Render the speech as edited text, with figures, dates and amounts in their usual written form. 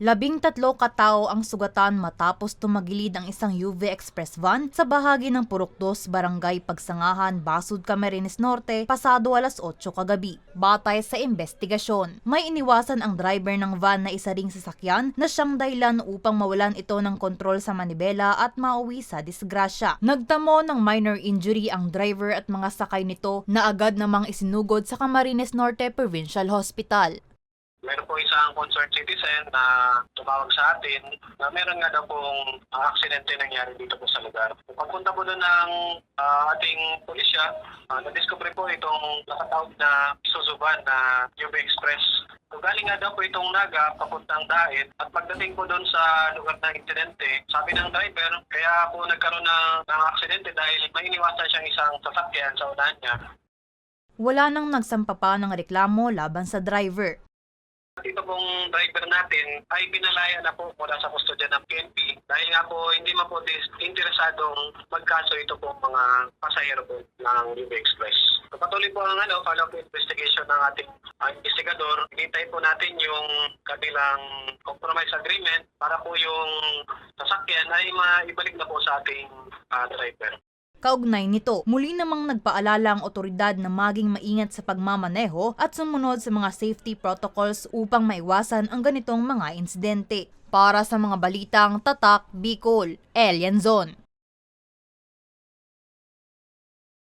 13 katao ang sugatan matapos tumagilid ang isang UV Express van sa bahagi ng Purok 2, Barangay Pagsangahan, Basud, Camarines Norte, pasado alas 8 kagabi. Batay sa investigasyon, may iniwasan ang driver ng van na isa ring sasakyan na siyang dahilan upang mawalan ito ng kontrol sa manibela at mauwi sa disgrasya. Nagtamo ng minor injury ang driver at mga sakay nito na agad namang isinugod sa Camarines Norte Provincial Hospital. Meron po isang concerned citizen na tumawag sa atin na meron nga daw pong aksidente nangyari dito po sa lugar. Pagpunta po doon ng ating pulisya, na-discover po itong nakatawag na Isuzu van na UV Express. So, galing nga daw po itong Naga papuntang Daet at pagdating po doon sa lugar ng insidente, sabi ng driver, kaya po nagkaroon ng aksidente dahil may iniwasan siyang isang sasakyan sa unahan niya. Wala nang nagsampa pa ng reklamo laban sa driver. Dito pong driver natin ay pinalaya na po mula sa kustodya ng PNP dahil nga po hindi man po interesadong magkaso ito pong mga pasahero po ng UV Express. So, patuloy po ang follow-up investigation ng ating investigador. Hinintay po natin yung kabilang compromise agreement para po yung sasakyan ay maibalik na po sa ating driver. Kaugnay nito, muli namang nagpaalala ang otoridad na maging maingat sa pagmamaneho at sumunod sa mga safety protocols upang maiwasan ang ganitong mga insidente. Para sa mga balitang Tatak, Bicol, Elian Zone.